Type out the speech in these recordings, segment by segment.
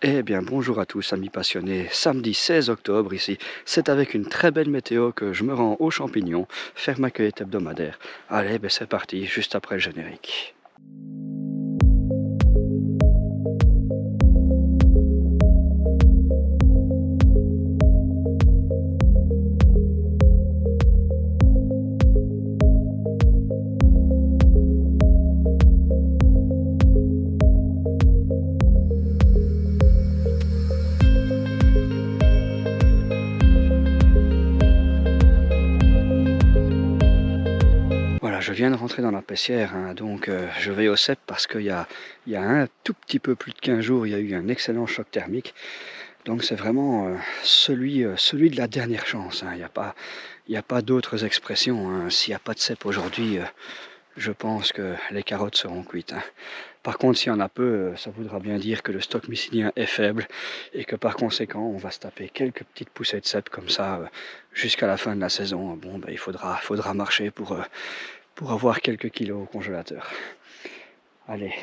Eh bien bonjour à tous amis passionnés, samedi 16 octobre ici, c'est avec une très belle météo que je me rends aux champignons, faire ma cueillette hebdomadaire. Allez, ben c'est parti, juste après le générique. Voilà, je viens de rentrer dans la paissière, hein, donc je vais au cep parce qu'il y a un tout petit peu plus de 15 jours, il y a eu un excellent choc thermique. Donc c'est vraiment celui de la dernière chance, hein. Il n'y a pas d'autres expressions, hein. S'il n'y a pas de cep aujourd'hui, je pense que les carottes seront cuites, hein. Par contre, s'il y en a peu, ça voudra bien dire que le stock mycélien est faible et que par conséquent, on va se taper quelques petites poussées de cèpe comme ça jusqu'à la fin de la saison. Bon, ben, il faudra marcher pour avoir quelques kilos au congélateur. Allez,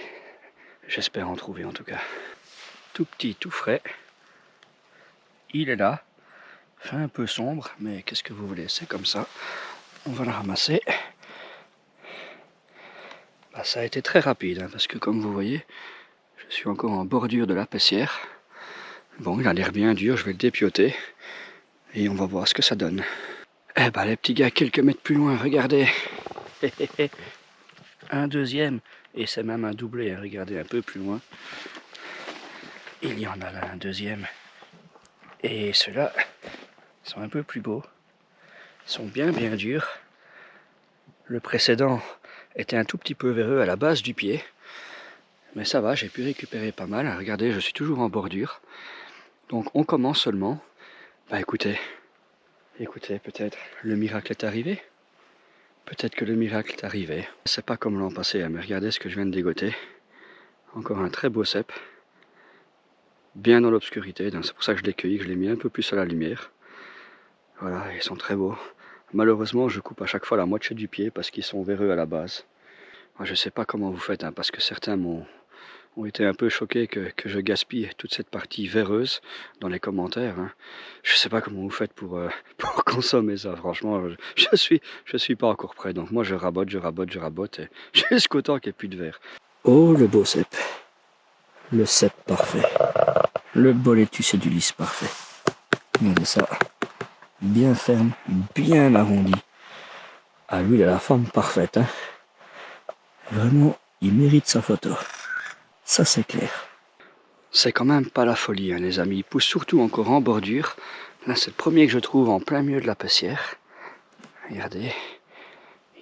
j'espère en trouver en tout cas. Tout petit, tout frais. Il est là. Fait un peu sombre, mais qu'est-ce que vous voulez, c'est comme ça. On va le ramasser. Bah, ça a été très rapide, hein, parce que comme vous voyez, je suis encore en bordure de la paissière. Bon, il a l'air bien dur, je vais le dépioter. Et on va voir ce que ça donne. Eh ben les petits gars, quelques mètres plus loin, regardez. Un deuxième, et c'est même un doublé, hein, regardez un peu plus loin. Il y en a là un deuxième. Et ceux-là sont un peu plus beaux. Ils sont bien durs. Le précédent était un tout petit peu véreux à la base du pied. Mais ça va, j'ai pu récupérer pas mal. Regardez, je suis toujours en bordure. Donc on commence seulement. Bah écoutez, peut-être le miracle est arrivé. Peut-être que le miracle est arrivé. C'est pas comme l'an passé, hein, mais regardez ce que je viens de dégoter. Encore un très beau cep. Bien dans l'obscurité, c'est pour ça que je l'ai cueilli, que je l'ai mis un peu plus à la lumière. Voilà, ils sont très beaux. Malheureusement, je coupe à chaque fois la moitié du pied parce qu'ils sont véreux à la base. Moi, je sais pas comment vous faites, hein, parce que certains ont été un peu choqués que je gaspille toute cette partie véreuse dans les commentaires, hein. Je sais pas comment vous faites pour consommer ça, franchement, je suis pas encore prêt. Donc moi je rabote, et jusqu'au temps qu'il n'y ait plus de verre. Oh le beau cep. Le cep parfait. Le boletus et du lys parfait. Regardez ça. Bien ferme, bien arrondi. Ah lui il a la forme parfaite, hein. Vraiment, il mérite sa photo. Ça c'est clair. C'est quand même pas la folie, hein, les amis. Il pousse surtout encore en bordure. Là c'est le premier que je trouve en plein milieu de la paissière. Regardez.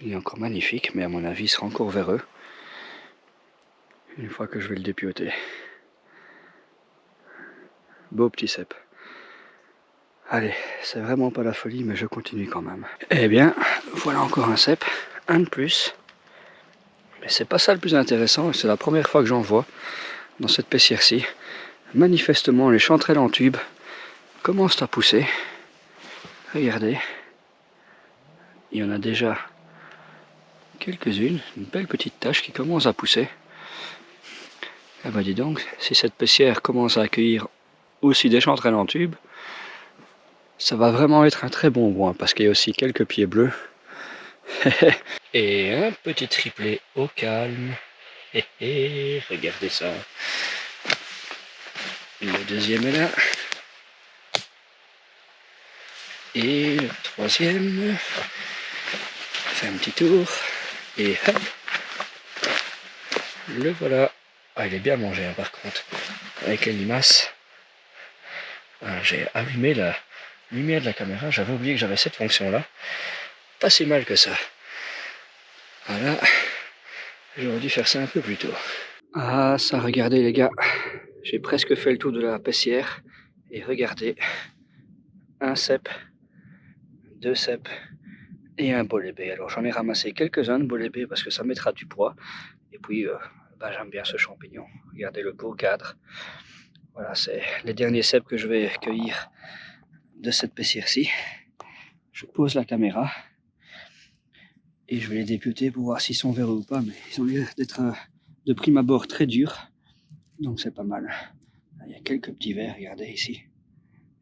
Il est encore magnifique, mais à mon avis il sera encore véreux. Une fois que je vais le dépioter. Beau petit cep. Allez, c'est vraiment pas la folie, mais je continue quand même. Eh bien, voilà encore un cep, un de plus. Mais c'est pas ça le plus intéressant, c'est la première fois que j'en vois dans cette paissière-ci. Manifestement, les chanterelles en tube commencent à pousser. Regardez. Il y en a déjà quelques-unes, une belle petite tache qui commence à pousser. Ah bah dis donc, si cette paissière commence à accueillir aussi des chanterelles en tube, ça va vraiment être un très bon bois, parce qu'il y a aussi quelques pieds bleus. Et un petit triplé au calme. Regardez ça. Le deuxième est là. Et le troisième. Fait un petit tour. Et hop. Le voilà. Ah, il est bien mangé, hein, par contre. Avec les limaces. Ah, j'ai allumé la lumière de la caméra. J'avais oublié que j'avais cette fonction-là. Pas si mal que ça. Voilà. J'aurais dû faire ça un peu plus tôt. Ah, ça, regardez les gars. J'ai presque fait le tour de la paissière. Et regardez. Un cep. Deux cèpes. Et un bolébé. Alors j'en ai ramassé quelques-uns de bolébé parce que ça mettra du poids. Et puis bah, j'aime bien ce champignon. Regardez le beau cadre. Voilà, c'est les derniers cèpes que je vais cueillir de cette paissière-ci. Je pose la caméra et je vais les dépioter pour voir s'ils sont verts ou pas. Mais ils ont l'air d'être de prime abord très durs. Donc c'est pas mal. Il y a quelques petits vers, regardez ici.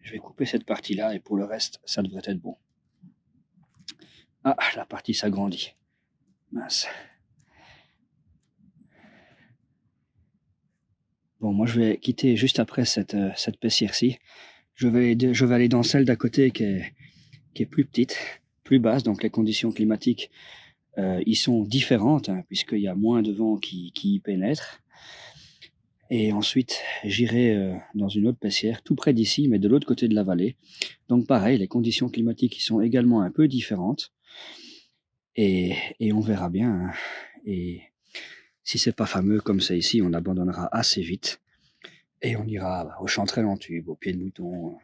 Je vais couper cette partie-là et pour le reste, ça devrait être bon. Ah, la partie s'agrandit. Mince. Bon, moi je vais quitter juste après cette paissière-ci. Je vais aller dans celle d'à côté qui est plus petite, plus basse, donc les conditions climatiques y sont différentes, hein, puisqu'il y a moins de vent qui y pénètre. Et ensuite, j'irai dans une autre paissière, tout près d'ici, mais de l'autre côté de la vallée. Donc pareil, les conditions climatiques y sont également un peu différentes. Et on verra bien. Hein. Et si c'est pas fameux comme c'est ici, on abandonnera assez vite. Et on ira aux chanterelles en tube, aux pieds de mouton,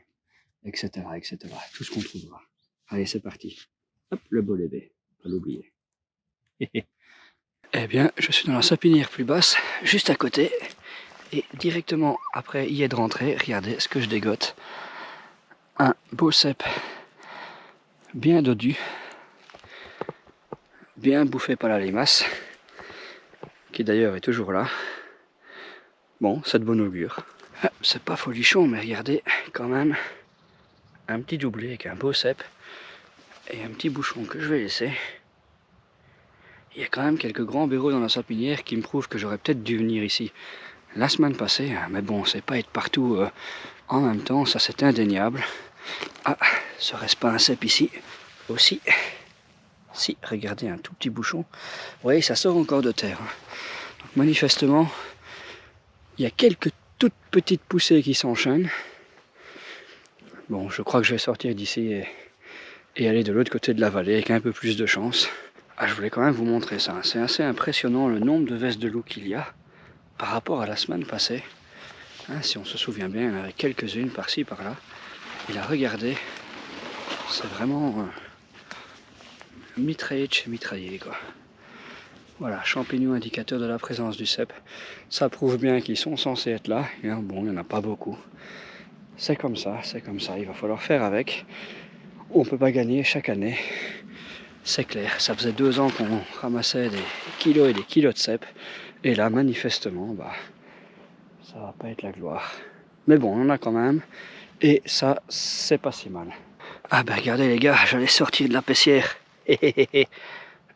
etc., etc. Tout ce qu'on trouvera. Allez, c'est parti. Hop, le bolet B, pas l'oublier. Eh bien, je suis dans la sapinière plus basse, juste à côté. Et directement après y être rentré, regardez ce que je dégote. Un beau cep bien dodu, bien bouffé par la limace, qui d'ailleurs est toujours là. Bon, c'est de bon augure. Ah, c'est pas folichon, mais regardez quand même un petit doublé avec un beau cep et un petit bouchon que je vais laisser. Il y a quand même quelques grands bureaux dans la sapinière qui me prouvent que j'aurais peut-être dû venir ici la semaine passée, mais bon, c'est pas être partout en même temps, ça c'est indéniable. Ah, serait-ce pas un cep ici aussi? Si, regardez, un tout petit bouchon. Vous voyez, ça sort encore de terre. Donc, manifestement, il y a quelques toutes petites poussées qui s'enchaînent. Bon, je crois que je vais sortir d'ici et aller de l'autre côté de la vallée avec un peu plus de chance. Ah, je voulais quand même vous montrer ça. C'est assez impressionnant le nombre de vestes de loup qu'il y a par rapport à la semaine passée. Hein, si on se souvient bien, il y en avait quelques-unes par-ci, par-là. Et là, regardez, c'est vraiment mitraillé de chez mitraillé, quoi. Voilà, champignons indicateurs de la présence du cep. Ça prouve bien qu'ils sont censés être là. Et bon, il n'y en a pas beaucoup. C'est comme ça, il va falloir faire avec. On ne peut pas gagner chaque année. C'est clair, ça faisait 2 ans qu'on ramassait des kilos et des kilos de cep. Et là, manifestement, ça va pas être la gloire. Mais bon, on en a quand même. Et ça, c'est pas si mal. Ah ben regardez les gars, j'allais sortir de la paissière.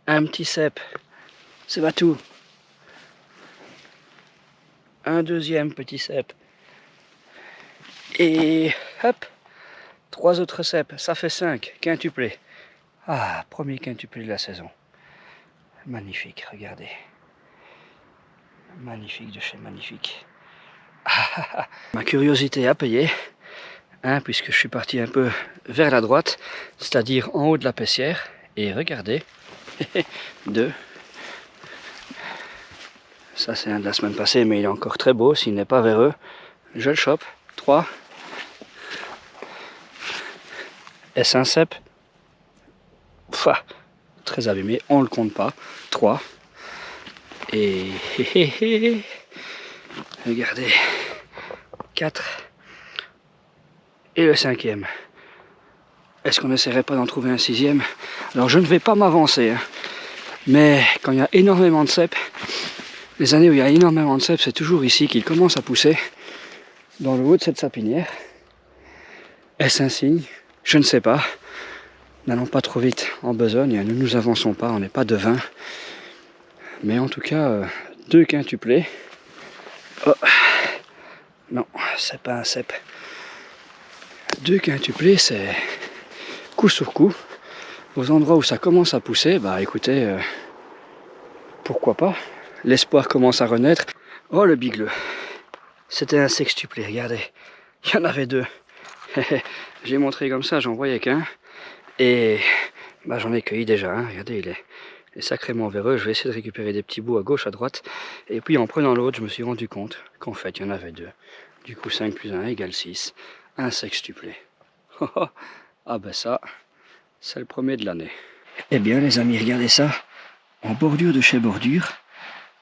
Un petit cep. C'est pas tout. Un deuxième petit cep. Et hop, 3 autres ceps. Ça fait 5, quintuplés. Ah, premier quintuplé de la saison. Magnifique, regardez. Magnifique de chez magnifique. Ma curiosité a payé, hein, puisque je suis parti un peu vers la droite, c'est-à-dire en haut de la paissière. Et regardez, 2. Ça c'est un de la semaine passée, mais il est encore très beau, s'il n'est pas véreux. Je le chope. 3. Est-ce un cep? Enfin, très abîmé, on le compte pas. 3. Et regardez, 4. Et le 5e. Est-ce qu'on n'essaierait pas d'en trouver un 6e? Alors je ne vais pas m'avancer, hein, mais quand il y a énormément de cèpes, les années où il y a énormément de cèpes, c'est toujours ici qu'ils commencent à pousser, dans le haut de cette sapinière. Est-ce un signe? Je ne sais pas. N'allons pas trop vite en besogne, ne nous avançons pas, on n'est pas devin. Mais en tout cas, 2 quintuplés. Oh. Non, c'est pas un cep. 2 quintuplés, c'est coup sur coup. Aux endroits où ça commence à pousser, écoutez, pourquoi pas. L'espoir commence à renaître. Oh le bigleux. C'était un sextuplé, regardez. Il y en avait 2. J'ai montré comme ça, j'en voyais qu'un. Et j'en ai cueilli déjà un. Regardez, il est sacrément véreux. Je vais essayer de récupérer des petits bouts à gauche, à droite. Et puis en prenant l'autre, je me suis rendu compte qu'en fait, il y en avait 2. Du coup, 5 plus 1 égale 6. Un sextuplé. Ah ça, c'est le premier de l'année. Eh bien les amis, regardez ça. En bordure de chez bordure,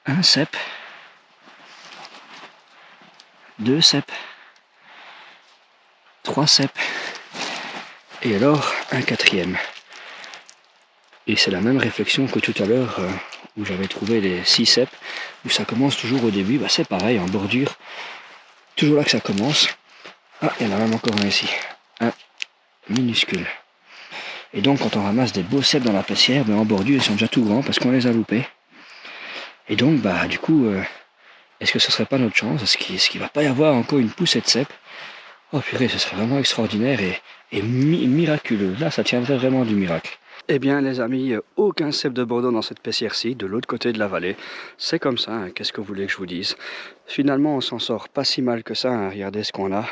un cep, 2 ceps, 3 ceps, et alors un 4e. Et c'est la même réflexion que tout à l'heure où j'avais trouvé les 6 ceps, où ça commence toujours au début. C'est pareil, en bordure, toujours là que ça commence. Ah, il y en a même encore un ici. Un minuscule. Et donc quand on ramasse des beaux cèpes dans la pessière, ben, en bordure ils sont déjà tout grands parce qu'on les a loupés. Et donc bah du coup, est-ce que ce serait pas notre chance? Est-ce qu'il va pas y avoir encore une poussée de cèpes? Oh purée, ce serait vraiment extraordinaire et miraculeux. Là ça tiendrait vraiment du miracle. Eh bien les amis, aucun cèpe de Bordeaux dans cette pessière-ci, de l'autre côté de la vallée. C'est comme ça, hein, qu'est-ce que vous voulez que je vous dise? Finalement on s'en sort pas si mal que ça, hein. Regardez ce qu'on a.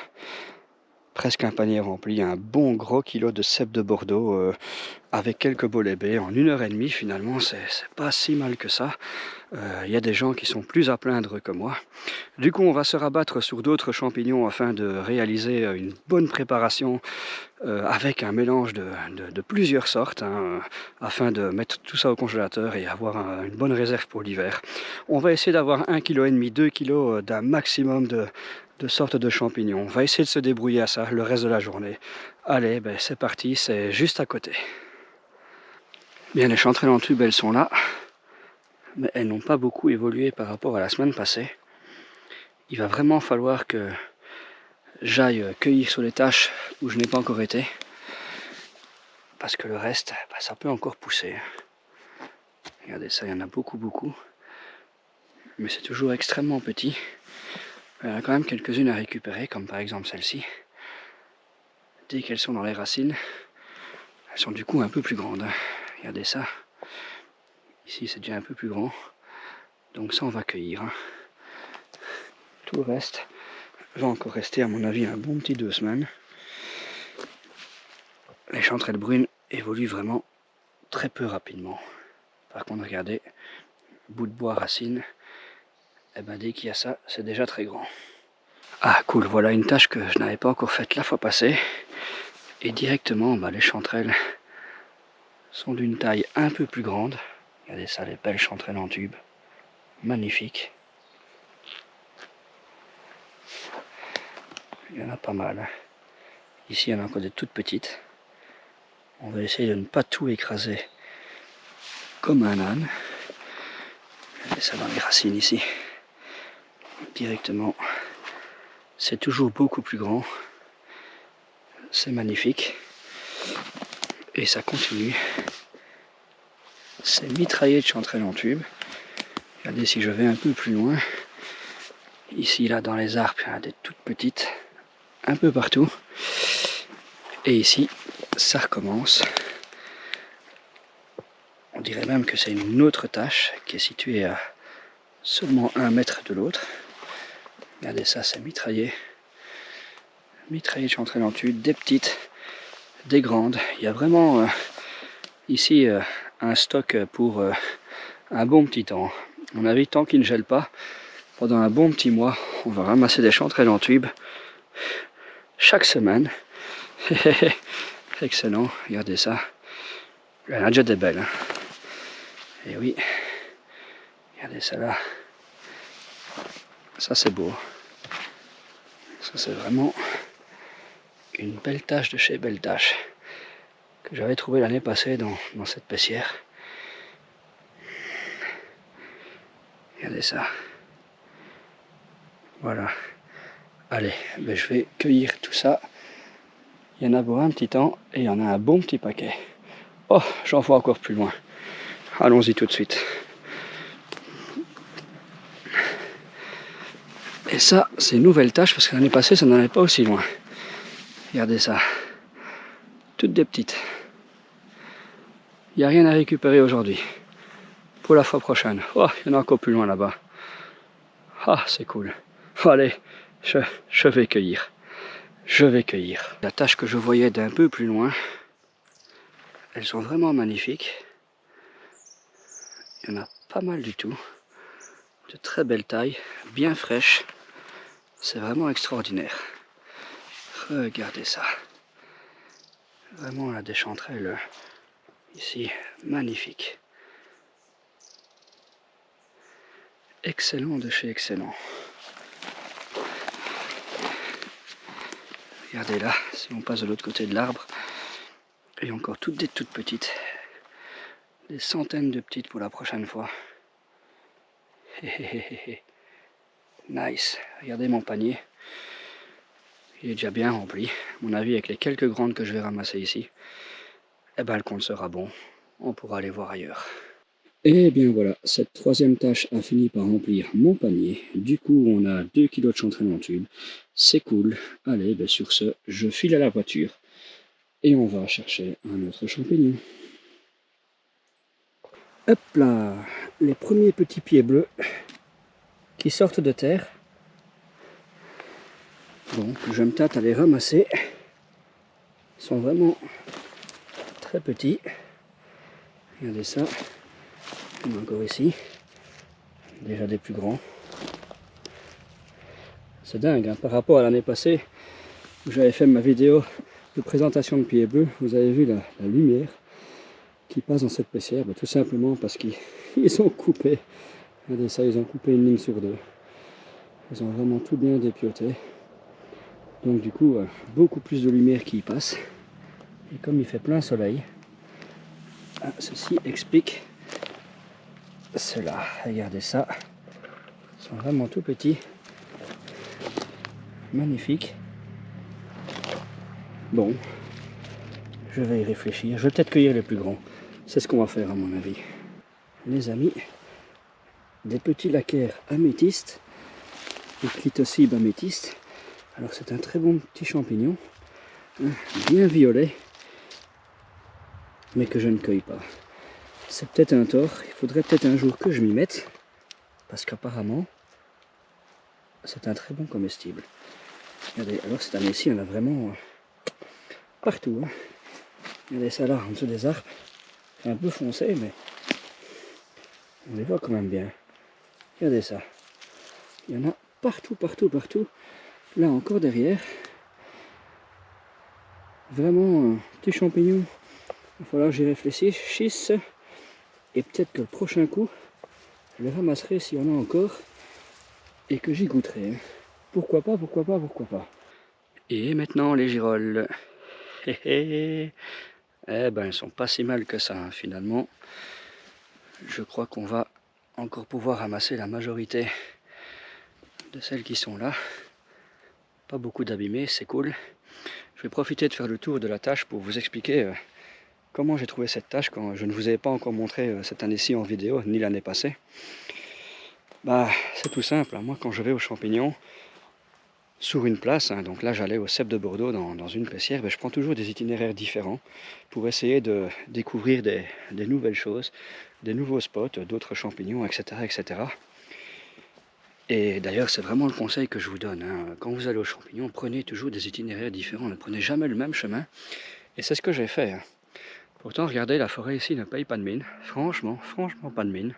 Presque un panier rempli, un bon gros kilo de cèpes de Bordeaux avec quelques bolets baies en 1 h 30. Finalement c'est pas si mal que ça. Y a des gens qui sont plus à plaindre que moi. Du coup on va se rabattre sur d'autres champignons afin de réaliser une bonne préparation avec un mélange de plusieurs sortes, hein, afin de mettre tout ça au congélateur et avoir une bonne réserve pour l'hiver. On va essayer d'avoir 1,5 kg, 2 kg d'un maximum de sortes de champignons. On va essayer de se débrouiller à ça le reste de la journée. Allez, ben c'est parti, c'est juste à côté. Bien, les chanterelles en tube, elles sont là, mais elles n'ont pas beaucoup évolué par rapport à la semaine passée. Il va vraiment falloir que j'aille cueillir sur les tâches où je n'ai pas encore été, parce que le reste, bah, ça peut encore pousser. Regardez ça, il y en a beaucoup, mais c'est toujours extrêmement petit. Il y en a quand même quelques-unes à récupérer, comme par exemple celle-ci. Dès qu'elles sont dans les racines, elles sont du coup un peu plus grandes. Regardez ça. Ici c'est déjà un peu plus grand, donc ça on va cueillir. Tout le reste va encore rester à mon avis un bon petit 2 semaines. Les chanterelles brunes évoluent vraiment très peu rapidement. Par contre regardez, bout de bois, racines, et ben dès qu'il y a ça, c'est déjà très grand. Ah cool, voilà une tâche que je n'avais pas encore faite la fois passée. Et directement, les chanterelles sont d'une taille un peu plus grande. Regardez ça, les belles chanterelles en tube. Magnifiques. Il y en a pas mal. Ici, il y en a encore des toutes petites. On va essayer de ne pas tout écraser comme un âne. Regardez ça dans les racines ici. Directement. C'est toujours beaucoup plus grand. C'est magnifique. Et ça continue. C'est mitraillé de chanterelles en tube. Regardez si je vais un peu plus loin. Ici, là, dans les arbres, il y en a des toutes petites. Un peu partout. Et ici, ça recommence. On dirait même que c'est une autre tâche qui est située à seulement 1 mètre de l'autre. Regardez ça, c'est mitraillé. Mitraillé de chanterelles en tube, des petites, des grandes. Il y a vraiment ici un stock pour un bon petit temps. À mon avis, tant qu'il ne gèle pas, pendant un bon petit mois, on va ramasser des chanterelles en tube chaque semaine. Excellent, regardez ça. Il y en a déjà des belles. Hein. Et oui, regardez ça là. Ça c'est beau. Ça c'est vraiment une belle tâche de chez Belle Tâche que j'avais trouvé l'année passée dans cette pessière. Regardez ça. Voilà. Allez, je vais cueillir tout ça. Il y en a pour un petit temps et il y en a un bon petit paquet. Oh, j'en vois encore plus loin. Allons-y tout de suite. Et ça, c'est une nouvelle tâche parce que l'année passée, ça n'en allait pas aussi loin. Regardez ça. Toutes des petites. Il n'y a rien à récupérer aujourd'hui. Pour la fois prochaine. Oh, il y en a encore plus loin là-bas. Ah, c'est cool. Allez, je vais cueillir. Je vais cueillir. La tâche que je voyais d'un peu plus loin, elles sont vraiment magnifiques. Il y en a pas mal du tout. De très belles tailles, bien fraîches. C'est vraiment extraordinaire. Regardez ça. Vraiment là, des chanterelles ici, magnifiques. Excellent de chez excellent. Regardez là, si on passe de l'autre côté de l'arbre, et encore toutes des toutes petites. Des centaines de petites pour la prochaine fois. Nice. Regardez mon panier. Il est déjà bien rempli. À mon avis, avec les quelques grandes que je vais ramasser ici, eh ben, le compte sera bon. On pourra aller voir ailleurs. Et bien voilà, cette troisième tâche a fini par remplir mon panier. Du coup, on a 2 kg de chanterelle en tube. C'est cool. Allez, ben sur ce, je file à la voiture et on va chercher un autre champignon. Hop là, les premiers petits pieds bleus qui sortent de terre. Donc, je me tâte à les ramasser. Ils sont vraiment très petits. Regardez ça. Il y en a encore ici. Déjà des plus grands. C'est dingue, hein, par rapport à l'année passée où j'avais fait ma vidéo de présentation de pieds bleus, vous avez vu la lumière qui passe dans cette pessière, tout simplement parce qu'ils ont coupé. Regardez ça, ils ont coupé une ligne sur deux. Ils ont vraiment tout bien dépioté. Donc du coup, beaucoup plus de lumière qui y passe. Et comme il fait plein soleil, ceci explique cela. Regardez ça. Ils sont vraiment tout petits. Magnifiques. Bon, je vais y réfléchir. Je vais peut-être cueillir les plus grands. C'est ce qu'on va faire à mon avis. Les amis, des petits laccaires améthystes, des clitocibes améthystes. Alors c'est un très bon petit champignon, bien violet, mais que je ne cueille pas. C'est peut-être un tort, il faudrait peut-être un jour que je m'y mette, parce qu'apparemment, c'est un très bon comestible. Regardez, alors cette année-ci, on a vraiment partout. Hein. Regardez ça là, en dessous des arbres. C'est un peu foncé, mais on les voit quand même bien. Regardez ça. Il y en a partout, partout, partout. Là encore derrière. Vraiment un petit champignon. Il va falloir que j'y réfléchisse. Et peut-être que le prochain coup, je les ramasserai s'il y en a encore. Et que j'y goûterai. Pourquoi pas, pourquoi pas, pourquoi pas. Et maintenant les girolles. Eh ben, ils sont pas si mal que ça, hein, finalement. Je crois qu'on va encore pouvoir ramasser la majorité de celles qui sont là. Pas beaucoup d'abîmés, c'est cool. Je vais profiter de faire le tour de la tâche pour vous expliquer comment j'ai trouvé cette tâche quand je ne vous avais pas encore montré cette année-ci en vidéo, ni l'année passée. Bah, c'est tout simple, hein. Moi quand je vais aux champignons, sur une place, hein, donc là j'allais au Cep de Bordeaux dans une pessière, ben, je prends toujours des itinéraires différents pour essayer de découvrir des nouvelles choses, des nouveaux spots, d'autres champignons, etc. etc. Et d'ailleurs c'est vraiment le conseil que je vous donne, hein. Quand vous allez aux champignons, prenez toujours des itinéraires différents, ne prenez jamais le même chemin. Et c'est ce que j'ai fait. Hein. Pourtant regardez, la forêt ici ne paye pas de mine, franchement pas de mine.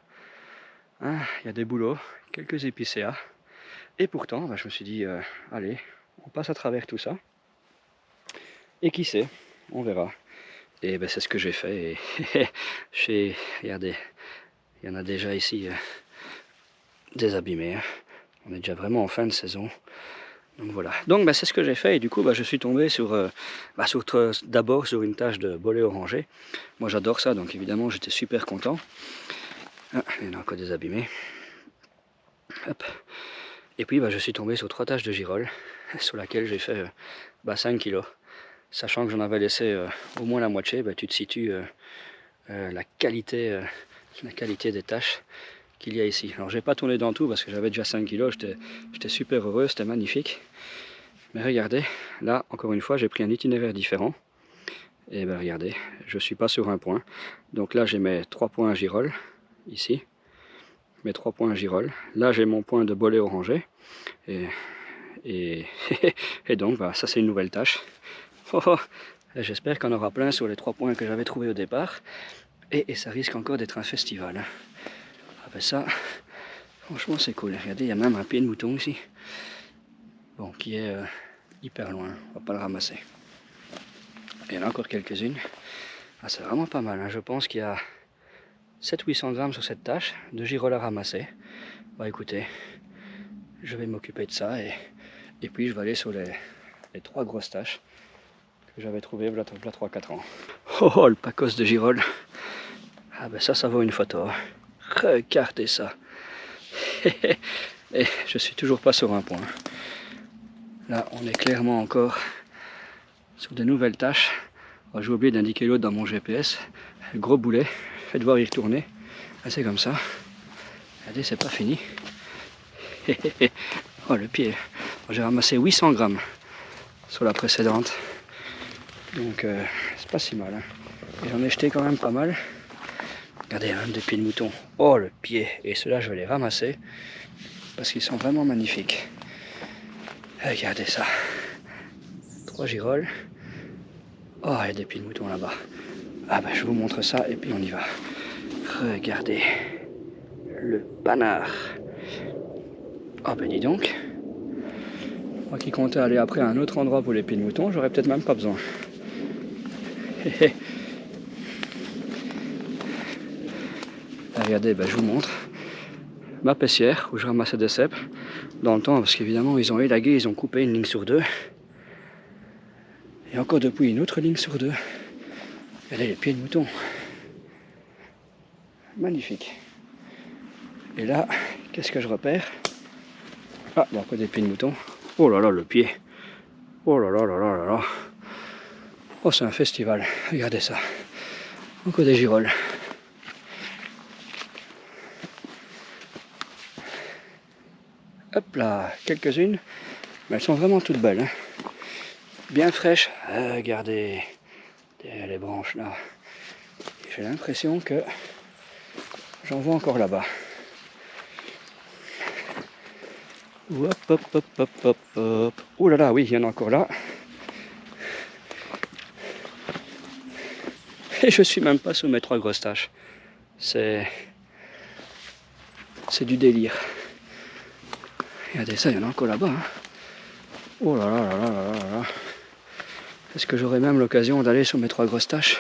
Hein, y a des bouleaux, quelques épicéas. Et pourtant, bah, je me suis dit, allez, on passe à travers tout ça. Et qui sait, on verra. Et ben, c'est ce que j'ai fait. Et regardez, il y en a déjà ici des abîmés. Hein. On est déjà vraiment en fin de saison. Donc voilà. Donc bah, c'est ce que j'ai fait. Et du coup, bah, je suis tombé d'abord sur une tache de bolet orangé. Moi, j'adore ça. Donc évidemment, j'étais super content. Ah, il y en a encore des abîmés. Hop. Et puis bah, je suis tombé sur 3 taches de girolles, sur laquelle j'ai fait 5 kg. Sachant que j'en avais laissé au moins la moitié, bah, tu te situes la qualité des taches qu'il y a ici. Alors j'ai pas tourné dans tout parce que j'avais déjà 5 kg, j'étais super heureux, c'était magnifique. Mais regardez, là encore une fois j'ai pris un itinéraire différent. Et ben regardez, je suis pas sur un point. Donc là j'ai mes 3 points à girolles, ici. Mes 3 points à girolles. Là j'ai mon point de bolet orangé. Et donc bah, ça c'est une nouvelle tâche. Oh, oh. J'espère qu'on aura plein sur les 3 points que j'avais trouvés au départ. Et ça risque encore d'être un festival. Ah ben ça, franchement c'est cool. Regardez, il y a même un pied de mouton ici. Bon, qui est hyper loin. On va pas le ramasser. Il y en a encore quelques-unes. Ah, c'est vraiment pas mal. Hein. Je pense qu'il y a 700-800 grammes sur cette tâche de girolles à ramasser. Bah écoutez, je vais m'occuper de ça et puis je vais aller sur les 3 grosses tâches que j'avais trouvées il y a 3-4 ans. Oh, le pacos de girolles. Ah ben ça vaut une photo. Regardez ça. Et je suis toujours pas sur un point. Là, on est clairement encore sur de nouvelles tâches. Oh, j'ai oublié d'indiquer l'autre dans mon GPS. Gros boulet, je vais devoir y retourner. Ah, c'est comme ça. Regardez, c'est pas fini. Oh, le pied. J'ai ramassé 800 grammes sur la précédente. Donc, c'est pas si mal. Hein. J'en ai jeté quand même pas mal. Regardez, même des pieds de mouton. Oh, le pied. Et ceux-là, je vais les ramasser. Parce qu'ils sont vraiment magnifiques. Regardez ça. 3 girolles. Oh, il y a des pieds de mouton là-bas. Ah ben, je vous montre ça et puis on y va. Regardez. Le panard. Oh ben dis donc. Moi qui comptais aller après à un autre endroit pour les pieds de mouton, j'aurais peut-être même pas besoin. Regardez, ben, je vous montre. Ma pessière où je ramassais des cèpes dans le temps parce qu'évidemment ils ont élagué, ils ont coupé une ligne sur 2 et encore depuis une autre ligne sur 2. Regardez les pieds de mouton, magnifique. Et là, qu'est-ce que je repère? Ah, bon, encore des pieds de mouton. Oh là là, le pied. Oh là là là là là là. Oh, c'est un festival. Regardez ça. Encore des girolles. Hop là, quelques-unes, mais elles sont vraiment toutes belles. Hein. Bien fraîches. Regardez derrière les branches là. J'ai l'impression que j'en vois encore là-bas. Hop, hop, hop, hop, hop, hop. Ouh là là, oui, il y en a encore là. Et je suis même pas sous mes 3 grosses tâches. C'est du délire. Regardez ça, il y en a encore là-bas. Hein. Oh là là là là là là là. Est-ce que j'aurai même l'occasion d'aller sur mes 3 grosses tâches?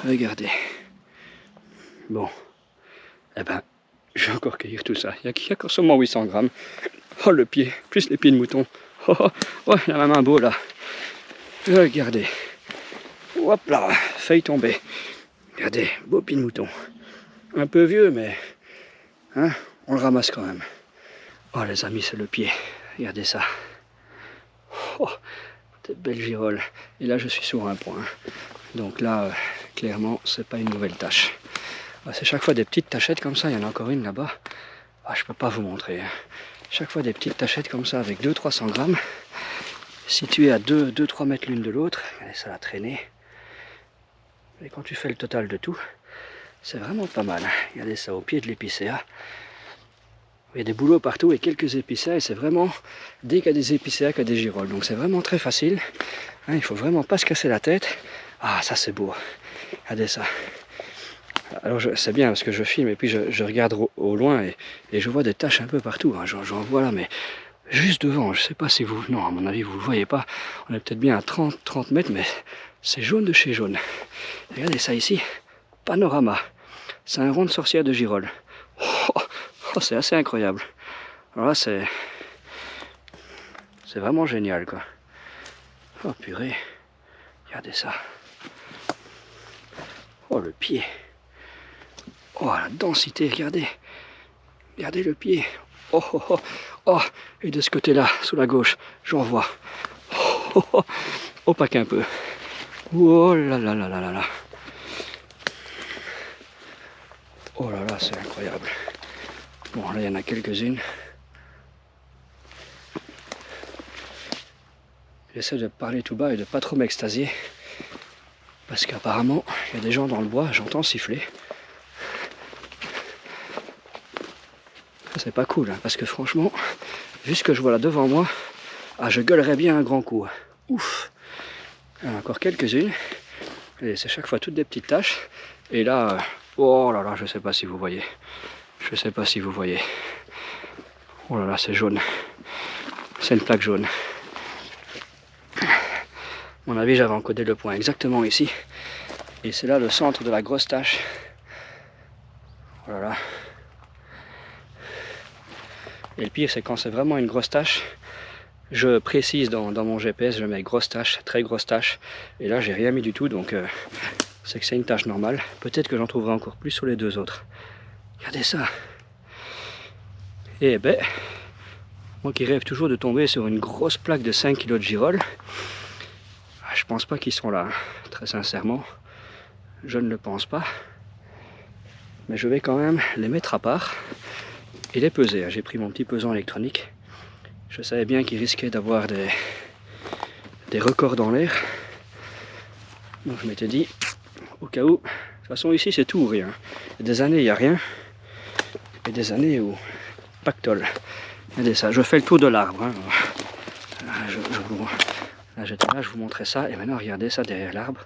Regardez. Bon. Eh ben, je vais encore cueillir tout ça. Il y a encore seulement 800 grammes. Oh, le pied, plus les pieds de mouton. Oh, oh, oh, il y en a même un beau là. Regardez. Hop là, failli tomber. Regardez, beau pied de mouton. Un peu vieux, mais hein, on le ramasse quand même. Oh les amis, c'est le pied. Regardez ça. Oh, des belles girolles. Et là, je suis sur un point. Donc là, clairement, c'est pas une nouvelle tâche. C'est chaque fois des petites tachettes comme ça. Il y en a encore une là-bas. Ah, je peux pas vous montrer. Hein. Chaque fois des petites tachettes comme ça avec 200-300 grammes. Situées à 2-3 mètres l'une de l'autre. Regardez ça, la traînée. Et quand tu fais le total de tout, c'est vraiment pas mal. Regardez ça au pied de l'épicéa. Il y a des bouleaux partout et quelques épicéas. Et c'est vraiment, dès qu'il y a des épicéas, qu'il y a des girolles. Donc c'est vraiment très facile. Hein, il faut vraiment pas se casser la tête. Ah, ça c'est beau. Regardez ça. Alors c'est bien parce que je filme et puis je regarde au loin et je vois des taches un peu partout. Hein. J'en vois là, mais juste devant. Je sais pas si vous... Non, à mon avis, vous le voyez pas. On est peut-être bien à 30 mètres, mais c'est jaune de chez jaune. Regardez ça ici. Panorama. C'est un rond de sorcière de girolles. Oh, c'est assez incroyable. Alors là, c'est vraiment génial, quoi. Oh, purée. Regardez ça. Oh, le pied. Oh, la densité, regardez. Regardez le pied. Oh, oh, oh. Oh, et de ce côté-là, sous la gauche, j'en vois. Oh, oh, oh. Oh, pas qu'un peu. Oh là là là là là là. Oh là là, c'est incroyable. Bon, là, il y en a quelques-unes. J'essaie de parler tout bas et de pas trop m'extasier. Parce qu'apparemment, il y a des gens dans le bois, j'entends siffler. C'est pas cool, hein, parce que franchement, vu ce que je vois là devant moi, ah, je gueulerais bien un grand coup. Ouf! Il y en a encore quelques-unes. Et c'est chaque fois toutes des petites taches. Et là, oh là là, je sais pas si vous voyez. Je sais pas si vous voyez. Oh là là, c'est jaune. C'est une plaque jaune. À mon avis, j'avais encodé le point exactement ici. Et c'est là le centre de la grosse tache. Oh là là. Et le pire, c'est quand c'est vraiment une grosse tache, je précise dans mon GPS, je mets grosse tache, très grosse tache. Et là, j'ai rien mis du tout, donc c'est que c'est une tache normale. Peut-être que j'en trouverai encore plus sur les deux autres. Regardez ça. Et ben, moi qui rêve toujours de tomber sur une grosse plaque de 5 kg de girolles, je pense pas qu'ils sont là, hein. Très sincèrement, je ne le pense pas. Mais je vais quand même les mettre à part et les peser. J'ai pris mon petit pesant électronique. Je savais bien qu'ils risquaient d'avoir des records dans l'air. Donc je m'étais dit, au cas où, de toute façon ici c'est tout ou rien. Il y a des années il n'y a rien, et des années où pactole. Regardez ça, je fais le tour de l'arbre. Hein. Là j'étais là, je vous montrais ça, et maintenant regardez ça derrière l'arbre.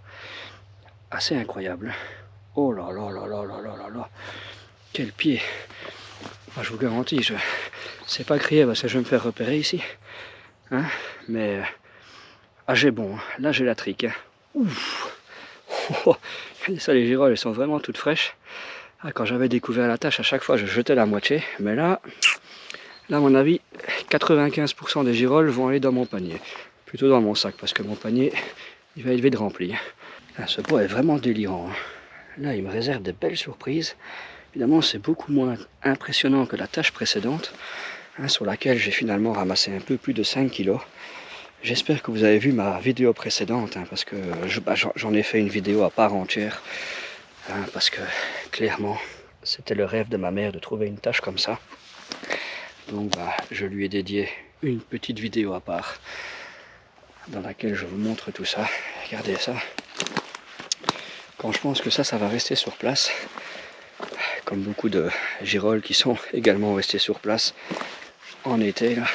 Assez incroyable. Oh là là là là là là là là. Quel pied. Moi, je vous garantis, je sais pas crier parce que je vais me faire repérer ici. Hein, mais j'ai bon, là j'ai la trique. Hein. Ouf. Oh, ça, les girolles, elles sont vraiment toutes fraîches. Quand j'avais découvert la tâche, à chaque fois je jetais la moitié. Mais là à mon avis, 95% des girolles vont aller dans mon panier. Plutôt dans mon sac, parce que mon panier, il va élever de rempli. Là, ce bois est vraiment délirant. Hein. Là, il me réserve de belles surprises. Évidemment, c'est beaucoup moins impressionnant que la tâche précédente, hein, sur laquelle j'ai finalement ramassé un peu plus de 5 kg. J'espère que vous avez vu ma vidéo précédente, hein, parce que j'en ai fait une vidéo à part entière, hein, parce que clairement, c'était le rêve de ma mère de trouver une tâche comme ça. Donc je lui ai dédié une petite vidéo à part, dans laquelle je vous montre tout ça. Regardez ça. Quand je pense que ça va rester sur place, comme beaucoup de girolles qui sont également restées sur place en été, là.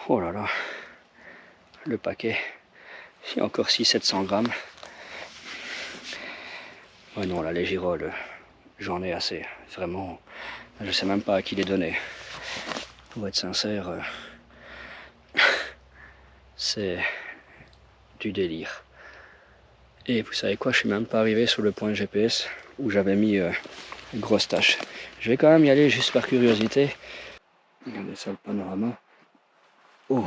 Oh là là, le paquet, il y a encore 600-700 grammes. Ouais non, là les girolles, j'en ai assez, vraiment, je sais même pas à qui les donner. Pour être sincère, c'est du délire. Et vous savez quoi, je suis même pas arrivé sur le point GPS où j'avais mis une grosse tâche. Je vais quand même y aller juste par curiosité. Regardez ça, le panorama. Oh,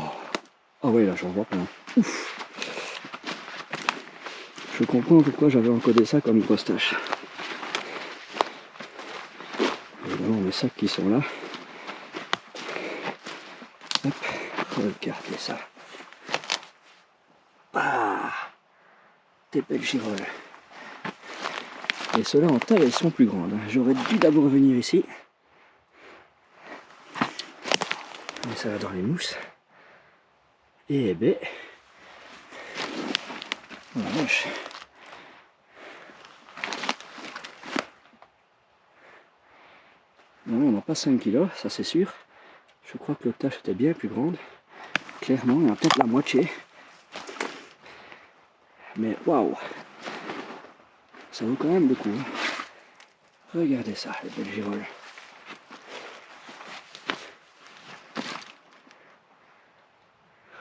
ah oui, là j'en vois plein. Ouf. Je comprends pourquoi j'avais encodé ça comme grosse tâche. Évidemment, mes sacs qui sont là. Hop, regardez ça. Ah, des belles girolles. Et ceux-là en taille, elles sont plus grandes. J'aurais dû d'abord venir ici. Mais ça va dans les mousses. Et ben, oh la vache. Non, on n'a pas 5 kg, ça c'est sûr. Je crois que l'autre tâche était bien plus grande. Clairement, il y en a peut-être la moitié. Mais waouh, ça vaut quand même le coup. Hein. Regardez ça, les belles girolles.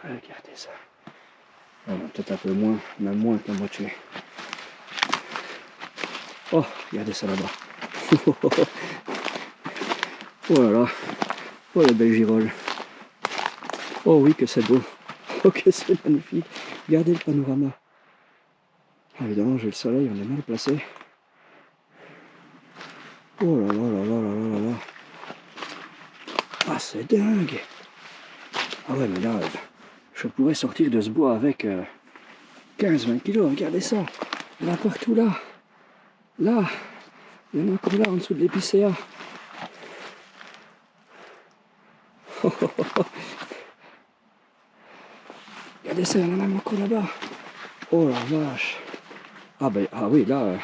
Regardez ça. Peut-être un peu moins, même moins que la moitié. Oh, regardez ça là-bas. Oh là là. Oh les belles girolles. Oh oui que c'est beau. Oh que c'est magnifique. Regardez le panorama. Ah, évidemment j'ai le soleil, on est mal placé. Oh là là là là là là là. Ah c'est dingue. Ah ouais mais là, je pourrais sortir de ce bois avec 15-20 kg. Regardez ça. Il y en a partout là. Là. Il y en a encore là en dessous de l'épicéa. Regardez ça, il y en a même encore là-bas. Oh la vache. Ah ben, ah oui, là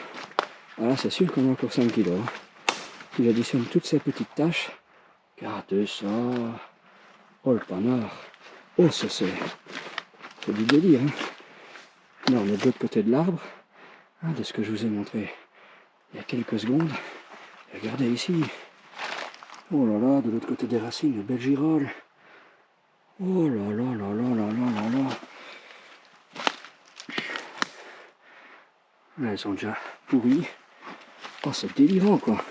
c'est sûr qu'on a encore 5 kg. Hein. Si j'additionne toutes ces petites taches, regardez ça. Oh le panard. Oh c'est du délire. Hein. Là on est de l'autre côté de l'arbre, hein, de ce que je vous ai montré il y a quelques secondes. Et regardez ici. Oh là là, de l'autre côté des racines, une belle girole. Oh là là là là là là là là. Là, elles sont déjà pourries. Oh, c'est délirant, quoi.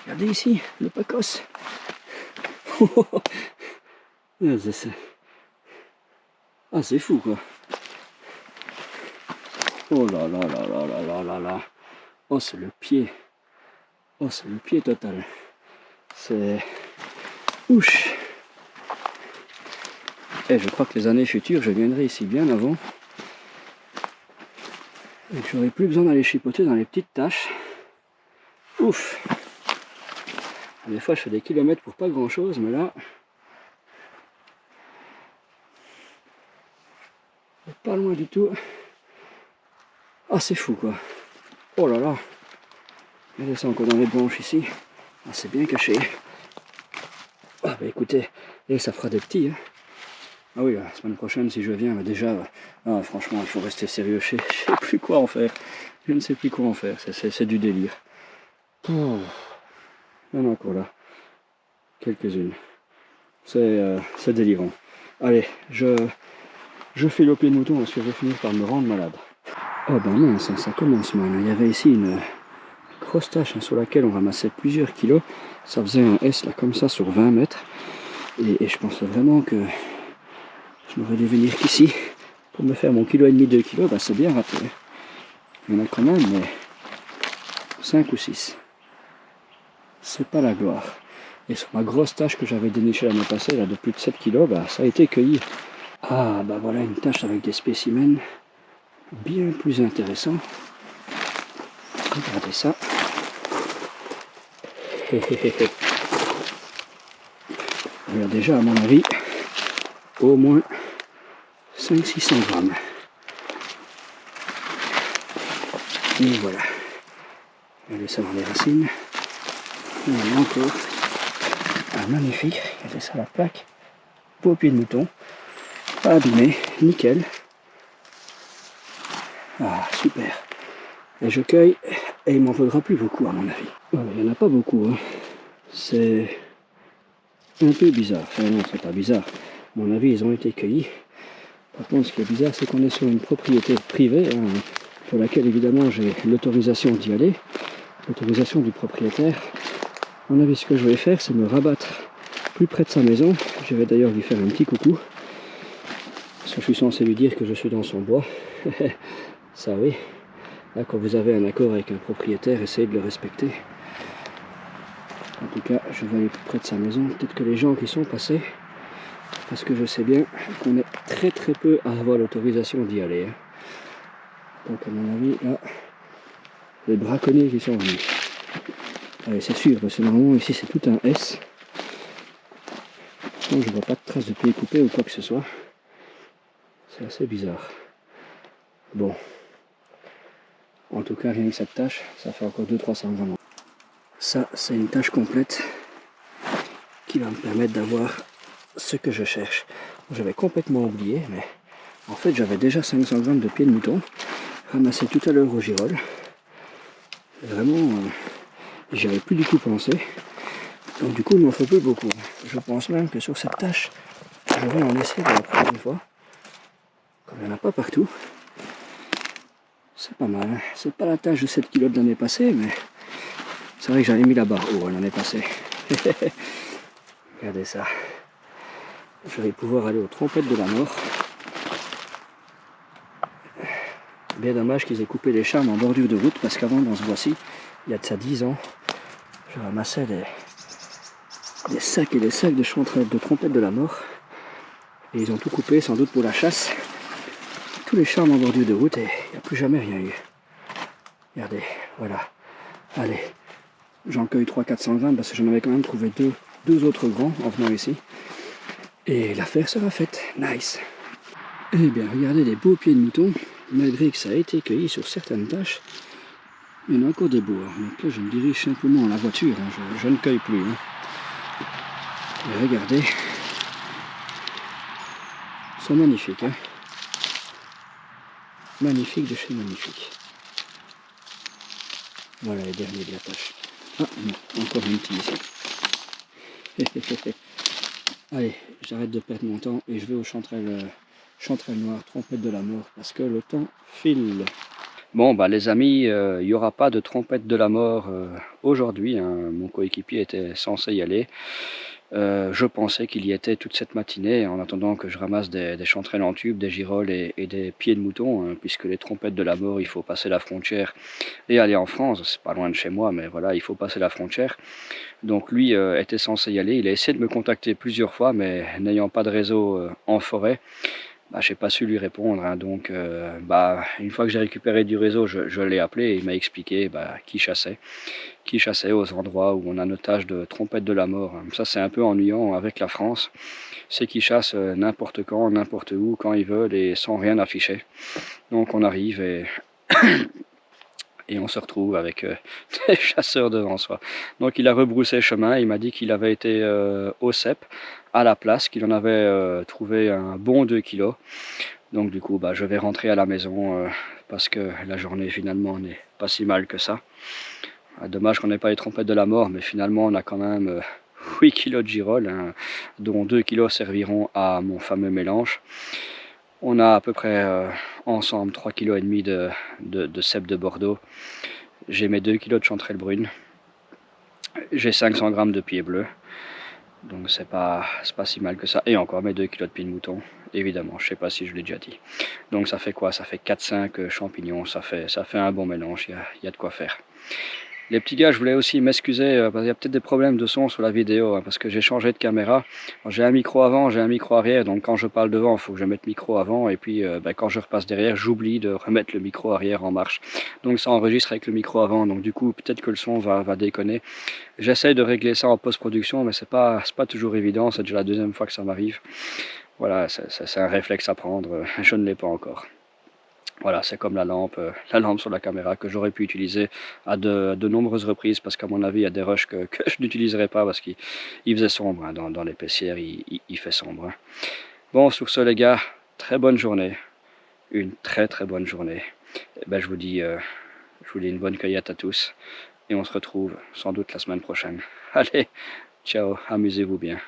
Regardez ici, le pacos. Ah, c'est fou, quoi. Oh là là là là là là là là. Oh, c'est le pied. Oh, c'est le pied total. C'est Ouch. Et je crois que les années futures, je viendrai ici bien avant. Et que j'aurai plus besoin d'aller chipoter dans les petites tâches. Ouf. Des fois je fais des kilomètres pour pas grand chose, mais là... pas loin du tout. Ah c'est fou quoi. Oh là là. Regardez ça encore dans les branches ici. Ah, c'est bien caché. Ah bah écoutez, et ça fera des petits. Hein. Ah oui, la semaine prochaine si je viens, bah déjà, ah, franchement il faut rester sérieux. Je sais plus quoi en faire. Je ne sais plus quoi en faire. C'est du délire. Oh. Il y en a encore là. Quelques-unes. C'est délirant. Allez, je file au pied de mouton parce que je vais finir par me rendre malade. Oh ben mince, ça commence mal. Il y avait ici une grosse tâche sur laquelle on ramassait plusieurs kilos. Ça faisait un S là comme ça sur 20 mètres. Et je pensais vraiment que je n'aurais dû venir qu'ici pour me faire mon kilo et demi, 2 kilos. Ben c'est bien raté. Il y en a quand même, mais 5 ou 6. C'est pas la gloire. Et sur ma grosse tâche que j'avais dénichée l'année passée, là, de plus de 7 kilos, bah, ça a été cueilli. Ah, bah voilà une tâche avec des spécimens bien plus intéressants. Regardez ça. Il y a déjà, à mon avis, au moins 500-600 grammes. Et voilà. Regardez ça dans les racines. Il y en a encore. Ah, magnifique. Regardez ça, la plaque. Beau pied de mouton. Pas abîmé. Nickel. Ah, super. Et je cueille. Et il m'en faudra plus beaucoup, à mon avis. Oh, il n'y en a pas beaucoup. Hein. C'est un peu bizarre. Enfin, non, c'est pas bizarre. À mon avis, ils ont été cueillis. Par contre, ce qui est bizarre, c'est qu'on est sur une propriété privée, hein, pour laquelle, évidemment, j'ai l'autorisation d'y aller. L'autorisation du propriétaire. À mon avis, ce que je vais faire, c'est me rabattre plus près de sa maison. Je vais d'ailleurs lui faire un petit coucou. Parce que je suis censé lui dire que je suis dans son bois. Ça oui. Là, quand vous avez un accord avec un propriétaire, essayez de le respecter. En tout cas, je vais aller plus près de sa maison. Peut-être que les gens qui sont passés, parce que je sais bien qu'on est très très peu à avoir l'autorisation d'y aller. Hein. Donc à mon avis, là, les braconniers qui sont venus. Allez, c'est sûr, parce que normalement ici c'est tout un S. Donc je vois pas de traces de pieds coupés ou quoi que ce soit. C'est assez bizarre. Bon. En tout cas, rien que cette tâche, ça fait encore 200-300 grammes. Ça, c'est une tâche complète qui va me permettre d'avoir ce que je cherche. J'avais complètement oublié, mais en fait, j'avais déjà 500 grammes de pieds de mouton ramassé tout à l'heure au girole. Vraiment, j'y avais plus du tout pensé. Donc du coup, il m'en faut plus beaucoup. Je pense même que sur cette tâche, je vais en laisser pour la prochaine fois. Comme il n'y en a pas partout. C'est pas mal. Hein. C'est pas la tâche de 7 kg de l'année passée, mais c'est vrai que j'avais mis la barre haut l'année passée. Regardez ça. Je vais pouvoir aller aux trompettes de la mort. Bien dommage qu'ils aient coupé les charmes en bordure de route, parce qu'avant, dans ce bois-ci, il y a de ça 10 ans, je ramassais des sacs et des sacs de trompettes de la mort. Et ils ont tout coupé, sans doute pour la chasse. Tous les charmes en bordure de route, et il n'y a plus jamais rien eu. Regardez, voilà. Allez, j'en cueille 300-400 grammes, parce que j'en avais quand même trouvé deux autres grands en venant ici. Et l'affaire sera faite. Nice. Eh bien, regardez les beaux pieds de mouton. Malgré que ça a été cueilli sur certaines tâches, il y en a encore des beaux. Donc là, je me dirige simplement à la voiture. Hein. Je ne cueille plus. Hein. Et regardez. Ils sont magnifiques. Hein. Magnifique de chez magnifique. Voilà les derniers de la tâche. Ah non, encore une petite ici. Allez, j'arrête de perdre mon temps et je vais au chanterelle noir, trompette de la mort, parce que le temps file. Bon bah les amis, il n'y aura pas de trompette de la mort aujourd'hui, hein. Mon coéquipier était censé y aller. Je pensais qu'il y était toute cette matinée en attendant que je ramasse des chanterelles en tube, des girolles et des pieds de mouton, hein, puisque les trompettes de la mort, il faut passer la frontière et aller en France. C'est pas loin de chez moi, mais voilà, il faut passer la frontière. Donc lui était censé y aller. Il a essayé de me contacter plusieurs fois, mais n'ayant pas de réseau en forêt, bah, j'ai pas su lui répondre, hein. Donc bah, une fois que j'ai récupéré du réseau, je l'ai appelé et il m'a expliqué bah, qui chassait aux endroits où on a notage de trompettes de la mort. Ça c'est un peu ennuyant avec la France, c'est qu'ils chassent n'importe quand, n'importe où, quand ils veulent et sans rien afficher. Donc on arrive et on se retrouve avec des chasseurs devant soi. Donc il a rebroussé chemin, il m'a dit qu'il avait été au CEP, à la place, qu'il en avait trouvé un bon 2 kilos. Donc du coup, bah, je vais rentrer à la maison parce que la journée finalement n'est pas si mal que ça. Dommage qu'on n'ait pas les trompettes de la mort, mais finalement on a quand même 8 kilos de girolles, hein, dont 2 kilos serviront à mon fameux mélange. On a à peu près ensemble 3,5 kg de cèpe de Bordeaux. J'ai mes 2 kilos de chanterelle brune. J'ai 500 grammes de pieds bleus. Donc c'est pas si mal que ça. Et encore mes 2 kilos de pieds de mouton. Évidemment, je sais pas si je l'ai déjà dit. Donc ça fait quoi? Ça fait 4-5 champignons. Ça fait un bon mélange. Il y a de quoi faire. Les petits gars, je voulais aussi m'excuser parce qu'il y a peut-être des problèmes de son sur la vidéo, hein, parce que j'ai changé de caméra. J'ai un micro avant, j'ai un micro arrière, donc quand je parle devant, il faut que je mette le micro avant, et puis quand je repasse derrière, j'oublie de remettre le micro arrière en marche. Donc ça enregistre avec le micro avant, donc du coup peut-être que le son va déconner. J'essaye de régler ça en post-production, mais c'est pas toujours évident, c'est déjà la deuxième fois que ça m'arrive. Voilà, c'est un réflexe à prendre, je ne l'ai pas encore. Voilà, c'est comme la lampe sur la caméra que j'aurais pu utiliser à de nombreuses reprises parce qu'à mon avis, il y a des rushs que je n'utiliserai pas parce qu'il faisait sombre, hein, dans l'épaisseur, il fait sombre. Hein. Bon, sur ce les gars, très bonne journée, une très bonne journée. Et ben, je vous dis une bonne cueillette à tous et on se retrouve sans doute la semaine prochaine. Allez, ciao, amusez-vous bien.